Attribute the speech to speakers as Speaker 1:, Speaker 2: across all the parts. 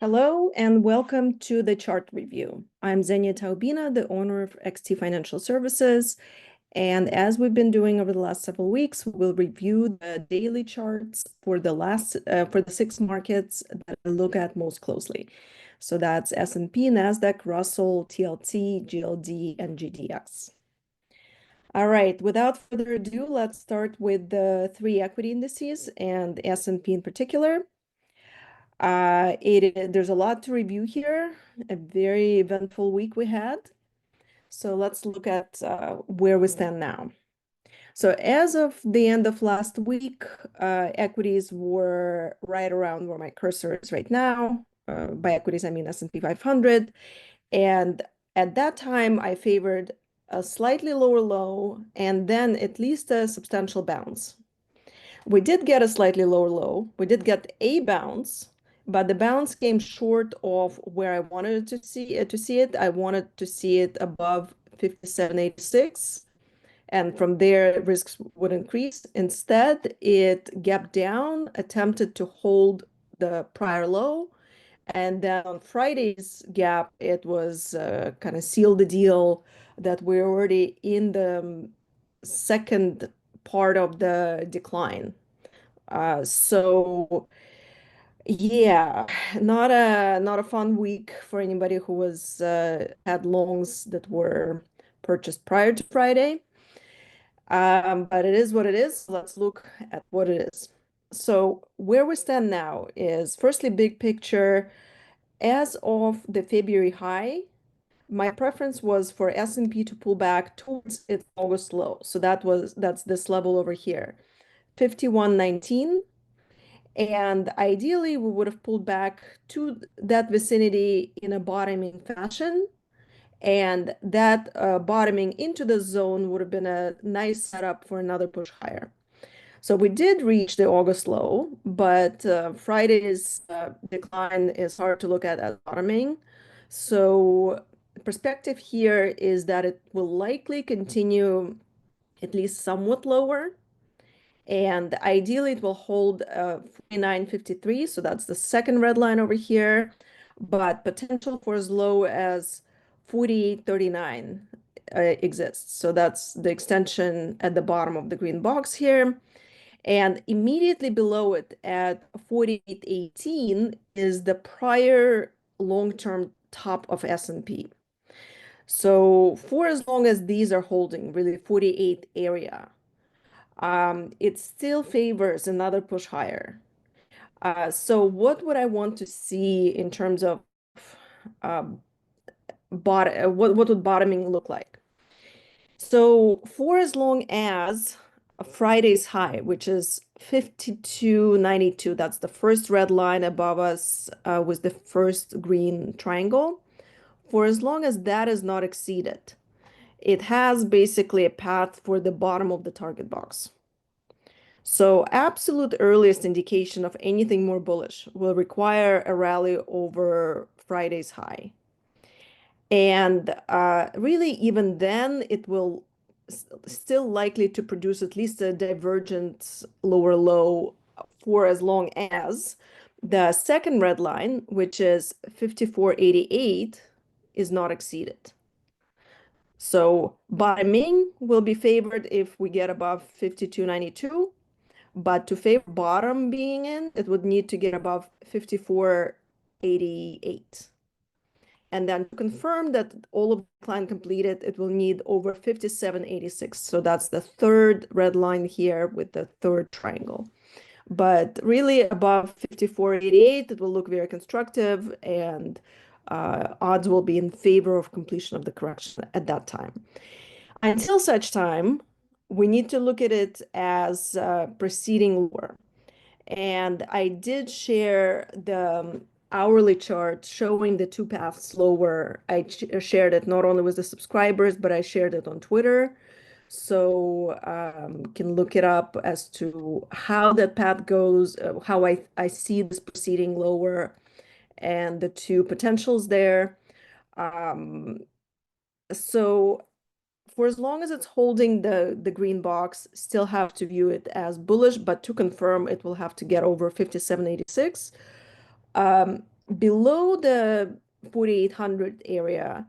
Speaker 1: Hello and welcome to the chart review. I'm Xenia Taubina, the owner of XT Financial Services. And as we've been doing over the last several weeks, we'll review the daily charts for the six markets that I look at most closely. So that's S&P, NASDAQ, Russell, TLT, GLD, and GDX. All right, without further ado, let's start with the three equity indices and S&P in particular. There's a lot to review here, a very eventful week we had. So let's look at where we stand now. So as of the end of last week, equities were right around where my cursor is right now. By equities, I mean S&P 500. And at that time, I favored a slightly lower low and then at least a substantial bounce. We did get a slightly lower low. We did get a bounce, but the bounce came short of where I wanted to see it. I wanted to see it above 57.86, and from there risks would increase. Instead, it gapped down, attempted to hold the prior low, and then on Friday's gap, it was kind of sealed the deal that we're already in the second part of the decline. So yeah, not a fun week for anybody who was had longs that were purchased prior to Friday. But it is what it is. Let's look at what it is. So where we stand now is firstly big picture. As of the February high, my preference was for S&P to pull back towards its August low. So that's this level over here, 51.19. And ideally, we would have pulled back to that vicinity in a bottoming fashion. And that bottoming into the zone would have been a nice setup for another push higher. So we did reach the August low, but Friday's decline is hard to look at as bottoming. So perspective here is that it will likely continue at least somewhat lower. And ideally, it will hold 49.53. So that's the second red line over here, but potential for as low as 48.39 exists. So that's the extension at the bottom of the green box here. And immediately below it at 48.18 is the prior long-term top of S&P. So for as long as these are holding really 48 area, it still favors another push higher. So what would I want to see in terms of what would bottoming look like? So for as long as Friday's high, which is 52.92, that's the first red line above us was the first green triangle. For as long as that is not exceeded, it has basically a path for the bottom of the target box. So absolute earliest indication of anything more bullish will require a rally over Friday's high. And really, even then, it will still likely to produce at least a divergent lower low for as long as the second red line, which is 54.88, is not exceeded. So bottoming will be favored if we get above 52.92. But to favor bottom being in, it would need to get above 54.88. And then to confirm that all of the decline completed, it will need over 57.86. So that's the third red line here with the third triangle. But really above 54.88, it will look very constructive and odds will be in favor of completion of the correction at that time. Until such time, we need to look at it as proceeding lower. And I did share the hourly chart showing the two paths lower. I shared it not only with the subscribers, but I shared it on Twitter. So can look it up as to how that path goes, how I see this proceeding lower and the two potentials there. So for as long as it's holding the green box, still have to view it as bullish, but to confirm, it will have to get over 57.86. below the 4,800 area,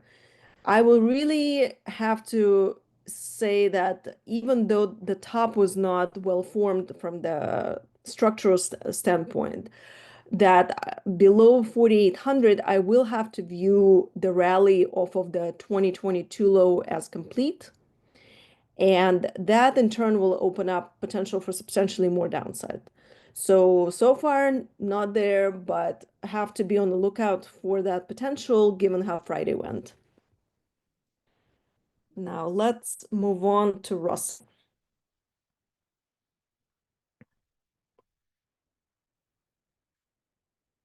Speaker 1: I will really have to say that even though the top was not well formed from the structural standpoint, that below 4,800, I will have to view the rally off of the 2022 low as complete. And that in turn will open up potential for substantially more downside. So far, not there, but have to be on the lookout for that potential given how Friday went. Now let's move on to Russell.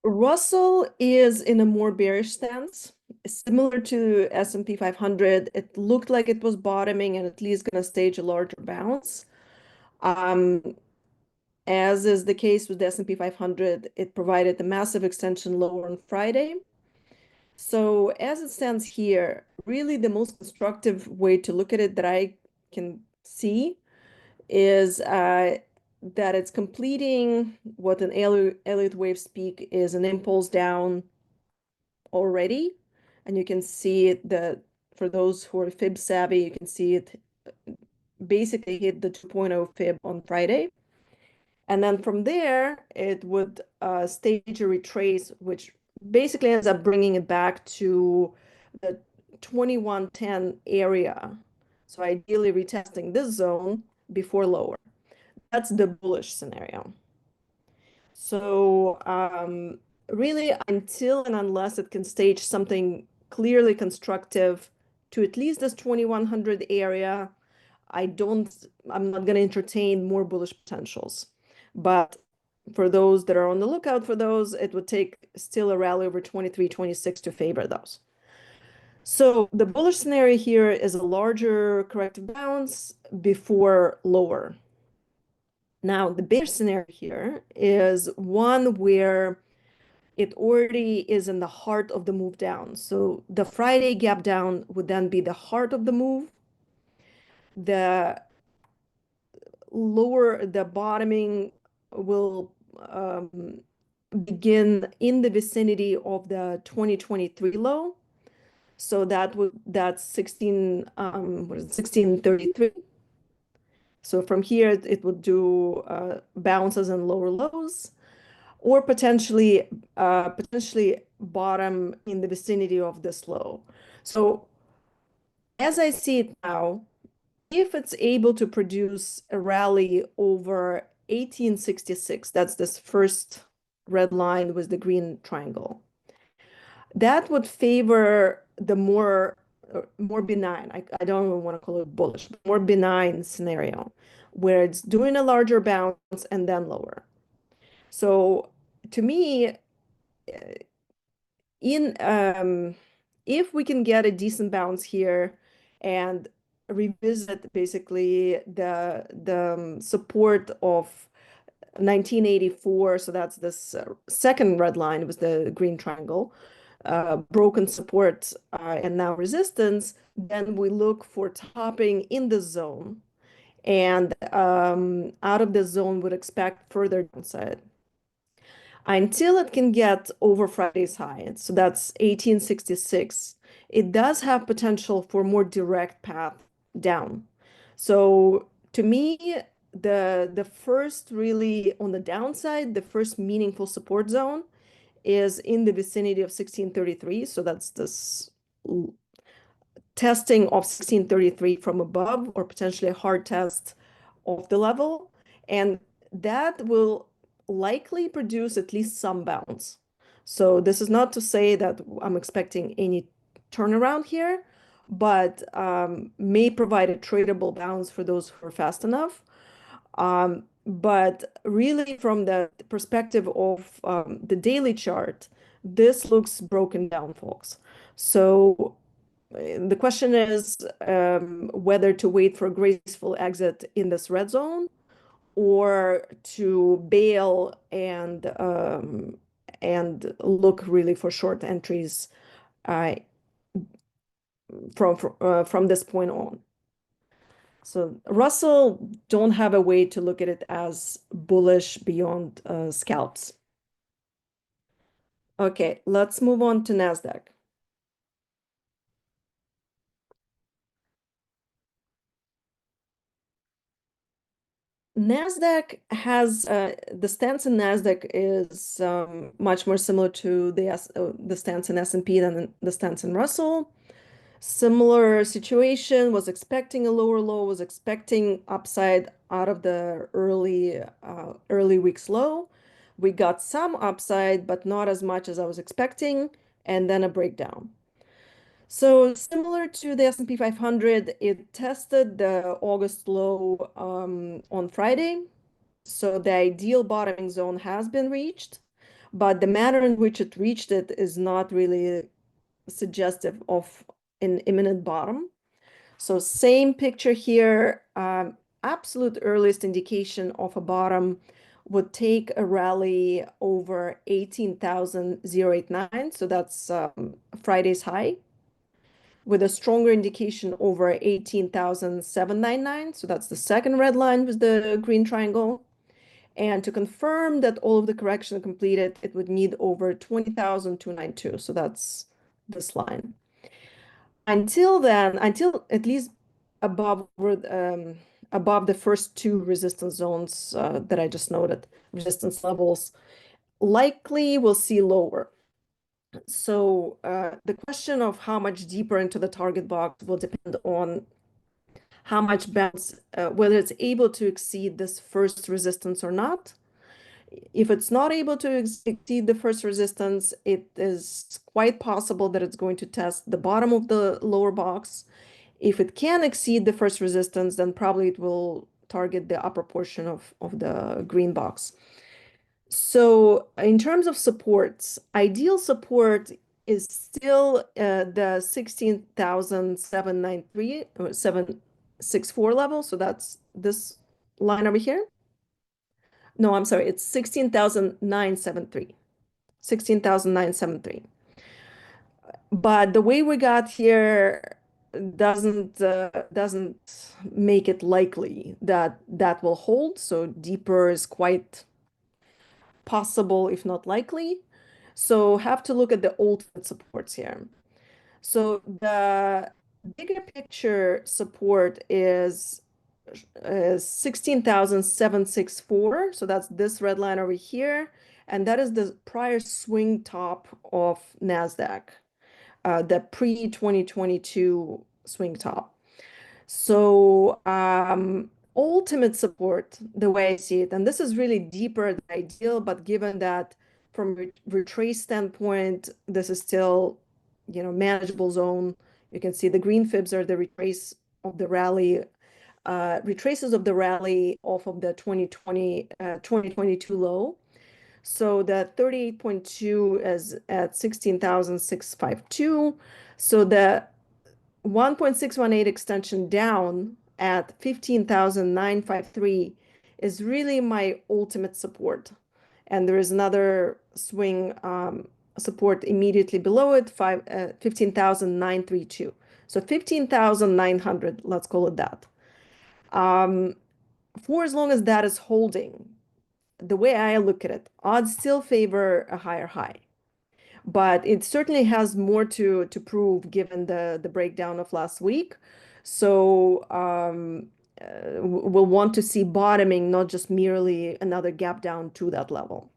Speaker 1: Russell is in a more bearish stance, similar to S&P 500. It looked like it was bottoming and at least going to stage a larger bounce. Um, as is the case with the S&P 500, it provided a massive extension lower on Friday. So as it stands here, really the most constructive way to look at it that I can see is that it's completing what an Elliott wave speak is an impulse down already. And you can see it, for those who are fib savvy, you can see it basically hit the 2.0 fib on Friday. And then from there, it would stage a retrace, which basically ends up bringing it back to the 2110 area. So ideally retesting this zone before lower. That's the bullish scenario. So really, until and unless it can stage something clearly constructive to at least this 2100 area, I'm not going to entertain more bullish potentials. But for those that are on the lookout for those, it would take still a rally over 23-26 to favor those. So the bullish scenario here is a larger corrective bounce before lower. Now, the bear scenario here is one where it already is in the heart of the move down. So the Friday gap down would then be the heart of the move. The the bottoming will begin in the vicinity of the 2023 low. So that's 1633. So from here it would do bounces and lower lows, or potentially bottom in the vicinity of this low. So as I see it now, if it's able to produce a rally over 1866, that's this first red line with the green triangle, that would favor the more benign, I don't even want to call it bullish, but more benign scenario where it's doing a larger bounce and then lower. So to me, in if we can get a decent bounce here and revisit basically the support of 1984, so that's this second red line with the green triangle, broken support and now resistance, then we look for topping in the zone, and out of the zone would expect further downside until it can get over Friday's high. So that's 1866. It does have potential for more direct path down. So to me, the first really on the downside, the first meaningful support zone is in the vicinity of 1633. So that's this testing of 1633 from above, or potentially a hard test of the level. And that will likely produce at least some bounce. So this is not to say that I'm expecting any turnaround here, but may provide a tradable bounce for those who are fast enough. But really, from the perspective of the daily chart, this looks broken down, folks. So the question is whether to wait for a graceful exit in this red zone or to bail and look really for short entries uh, from this point on. So Russell don't have a way to look at it as bullish beyond scalps. Okay, let's move on to NASDAQ. NASDAQ has the stance in NASDAQ is much more similar to the stance in S&P than the stance in Russell. Similar situation, was expecting a lower low, was expecting upside out of the early weeks low. We got some upside, but not as much as I was expecting, and then a breakdown. So similar to the S&P 500, it tested the August low on Friday. So the ideal bottoming zone has been reached, but the manner in which it reached it is not really suggestive of an imminent bottom. So same picture here, absolute earliest indication of a bottom would take a rally over 18,089. So that's Friday's high, with a stronger indication over 18,799. So that's the second red line with the green triangle. And to confirm that all of the correction are completed, it would need over 20,292. So that's this line. Until then, until at least above the first two resistance zones that I just noted, resistance levels, likely we'll see lower. So the question of how much deeper into the target box will depend on how much bounce, whether it's able to exceed this first resistance or not. If it's not able to exceed the first resistance, it is quite possible that it's going to test the bottom of the lower box. If it can exceed the first resistance, then probably it will target the upper portion of the green box. So in terms of supports, ideal support is still the 16,793 or 764 level. So that's this line over here. No, I'm sorry, it's 16,973. 16,973. But the way we got here doesn't make it likely that that will hold. So deeper is quite possible, if not likely. So have to look at the ultimate supports here. So the bigger picture support is 16,764. So that's this red line over here. And that is the prior swing top of NASDAQ, the pre-2022 swing top. So ultimate support, the way I see it, and this is really deeper than ideal, but given that from retrace standpoint, this is still, manageable zone. You can see the green fibs are the retrace of the rally, retraces of the rally off of the 2022 low. So the 38.2 is at 16,652. So the 1.618 extension down at 15,953 is really my ultimate support. And there is another swing support immediately below it, 15,932. So 15,900, let's call it that. For as long as that is holding, the way I look at it, odds still favor a higher high. But it certainly has more to prove given the breakdown of last week. So we'll want to see bottoming, not just merely another gap down to that level.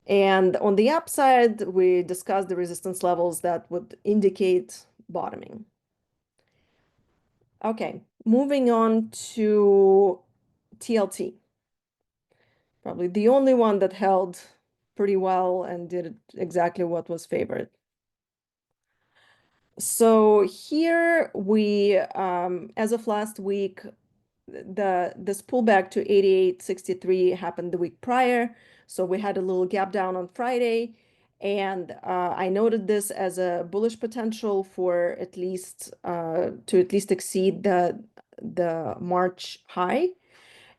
Speaker 1: And on the upside, we discussed the resistance levels that would indicate bottoming. Okay, moving on to TLT. Probably the only one that held pretty well and did exactly what was favored. So here we, as of last week, this pullback to 88.63 happened the week prior. So we had a little gap down on Friday, and I noted this as a bullish potential for at least to at least exceed the March high.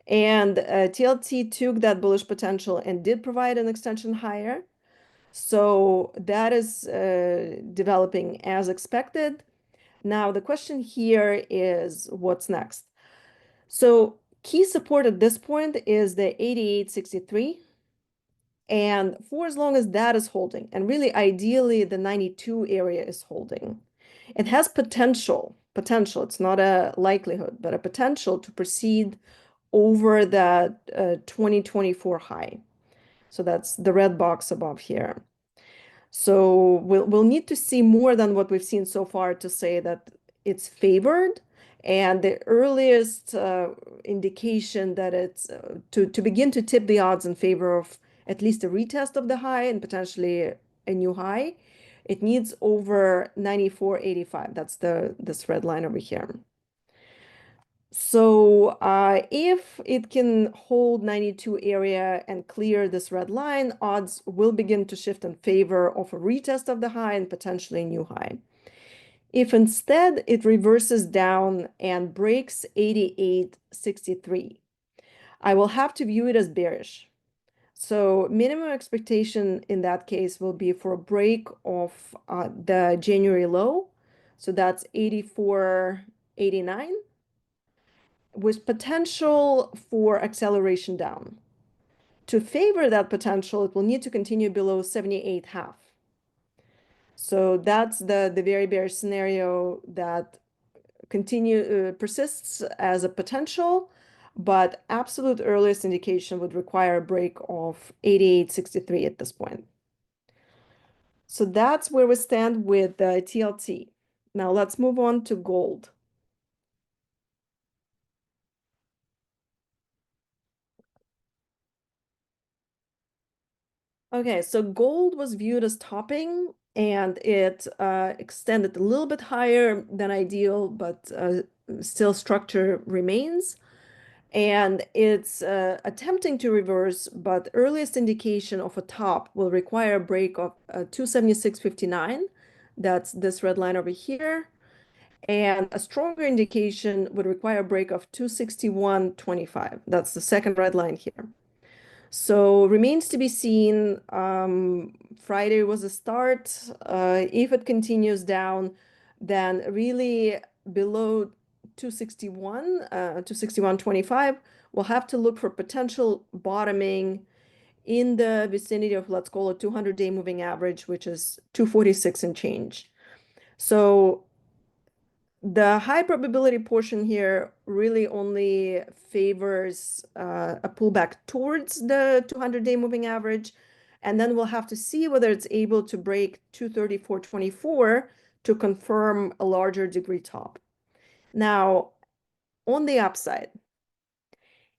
Speaker 1: And TLT took that bullish potential and did provide an extension higher. So that is developing as expected. Now, the question here is what's next? So key support at this point is the 88.63 And for as long as that is holding, and really ideally the 92 area is holding, it has potential. It's not a likelihood, but a potential to proceed over that 2024 high. So that's the red box above here. So we'll need to see more than what we've seen so far to say that it's favored. And the earliest indication that it's to begin to tip the odds in favor of at least a retest of the high and potentially a new high, it needs over 94.85. That's this red line over here. So if it can hold 92 area and clear this red line, odds will begin to shift in favor of a retest of the high and potentially a new high. If instead it reverses down and breaks 88.63, I will have to view it as bearish. So minimum expectation in that case will be for a break of the January low. So that's 84.89 with potential for acceleration down. To favor that potential, it will need to continue below 78.5. So that's the very bearish scenario that persists as a potential, but absolute earliest indication would require a break of 88.63 at this point. So that's where we stand with the TLT. Now let's move on to gold. Okay, so gold was viewed as topping and it extended a little bit higher than ideal, but still structure remains. And it's attempting to reverse, but earliest indication of a top will require a break of 276.59. That's this red line over here. And a stronger indication would require a break of 261.25. That's the second red line here. So remains to be seen. Friday was a start. If it continues down, then really below 261, 261.25, we'll have to look for potential bottoming in the vicinity of, let's call it 200-day moving average, which is 246 and change. So the high probability portion here really only favors a pullback towards the 200-day moving average. And then we'll have to see whether it's able to break 234.24 to confirm a larger degree top. Now, on the upside,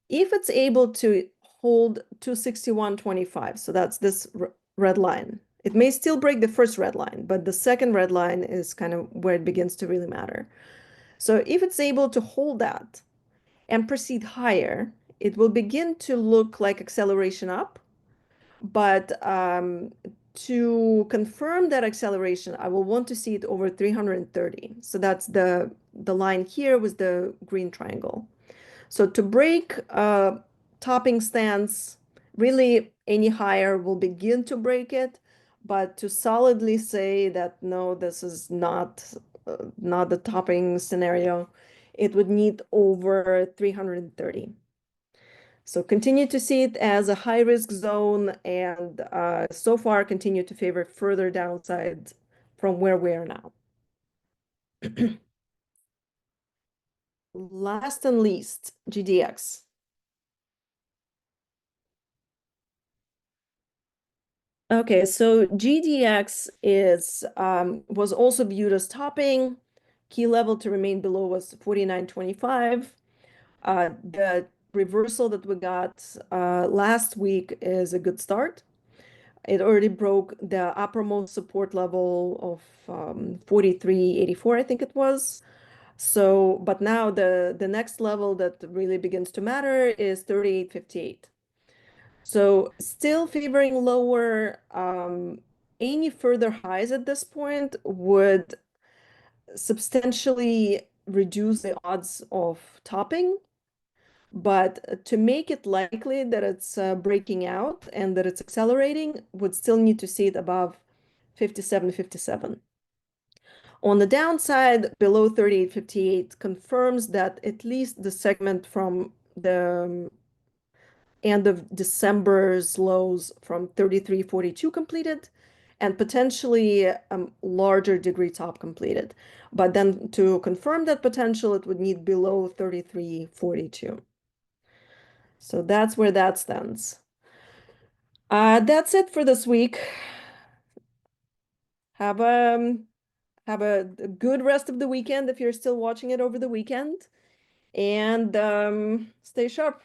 Speaker 1: if it's able to hold 261.25, so that's this red line, it may still break the first red line, but the second red line is kind of where it begins to really matter. So if it's able to hold that and proceed higher, it will begin to look like acceleration up. But to confirm that acceleration, I will want to see it over 330. So that's the line here with the green triangle. So to break topping stance, really any higher will begin to break it. But to solidly say that, no, this is not the topping scenario, it would need over 330. So continue to see it as a high risk zone and so far continue to favor further downside from where we are now. Last and least, GDX. Okay, so GDX was also viewed as topping. Key level to remain below was 49.25. The reversal that we got last week is a good start. It already broke the uppermost support level of 43.84, I think it was. So, but now the next level that really begins to matter is 38.58. So still favoring lower. Any further highs at this point would substantially reduce the odds of topping. But to make it likely that it's breaking out and that it's accelerating, would still need to see it above 57.57. On the downside, below 38.58 confirms that at least the segment from the end of December's lows from 33.42 completed and potentially larger degree top completed. But then to confirm that potential, it would need below 33.42. So that's where that stands. That's it for this week. Have a have a good rest of the weekend if you're still watching it over the weekend, and stay sharp.